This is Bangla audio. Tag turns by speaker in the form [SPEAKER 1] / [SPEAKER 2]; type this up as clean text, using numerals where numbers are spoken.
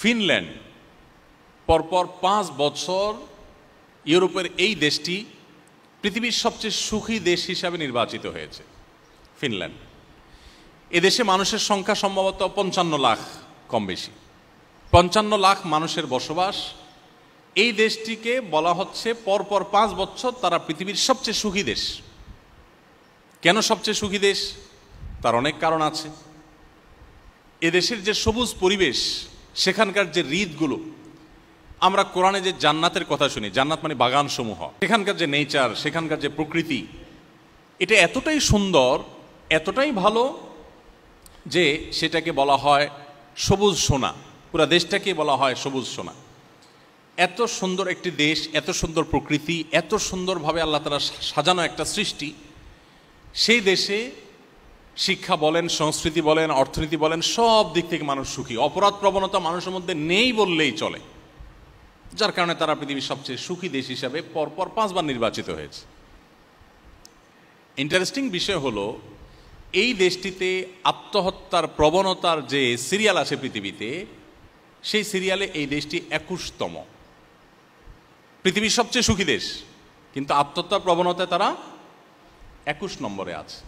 [SPEAKER 1] ফিনল্যান্ড পরপর 5 বছর ইউরোপের এই দেশটি পৃথিবীর সবচেয়ে সুখী দেশ হিসাবে নির্বাচিত হয়েছে। ফিনল্যান্ড, এদেশে মানুষের সংখ্যা সম্ভবত 55 লাখ, কম বেশি 55 লাখ মানুষের বসবাস। এই দেশটিকে বলা হচ্ছে পরপর 5 বছর তারা পৃথিবীর সবচেয়ে সুখী দেশ। কেন সবচেয়ে সুখী দেশ? তার অনেক কারণ আছে। এদেশের যে সবুজ পরিবেশ, সেখানকার যে হ্রদগুলো, আমরা কোরআনে যে জান্নাতের কথা শুনি, জান্নাত মানে বাগান সমূহ, সেখানকার যে নেচার, সেখানকার যে প্রকৃতি, এটা এতটাই সুন্দর, এতটাই ভালো যে সেটাকে বলা হয় সবুজ সোনা। পুরা দেশটাকে বলা হয় সবুজ সোনা। এত সুন্দর একটি দেশ, এত সুন্দর প্রকৃতি, এত সুন্দরভাবে আল্লাহ তাআলা সাজানো একটা সৃষ্টি, সেই দেশে শিক্ষা বলেন, সংস্কৃতি বলেন, অর্থনীতি বলেন, সব দিক থেকে মানুষ সুখী। অপরাধ প্রবণতা মানুষের মধ্যে নেই বললেই চলে, যার কারণে তারা পৃথিবীর সবচেয়ে সুখী দেশ হিসাবে পরপর 5 বার নির্বাচিত হয়েছে। ইন্টারেস্টিং বিষয় হলো, এই দেশটিতে আত্মহত্যার প্রবণতার যে সিরিয়াল আছে পৃথিবীতে, সেই সিরিয়ালে এই দেশটি 21তম। পৃথিবীর সবচেয়ে সুখী দেশ, কিন্তু আত্মহত্যার প্রবণতায় তারা 21 নম্বরে আছে।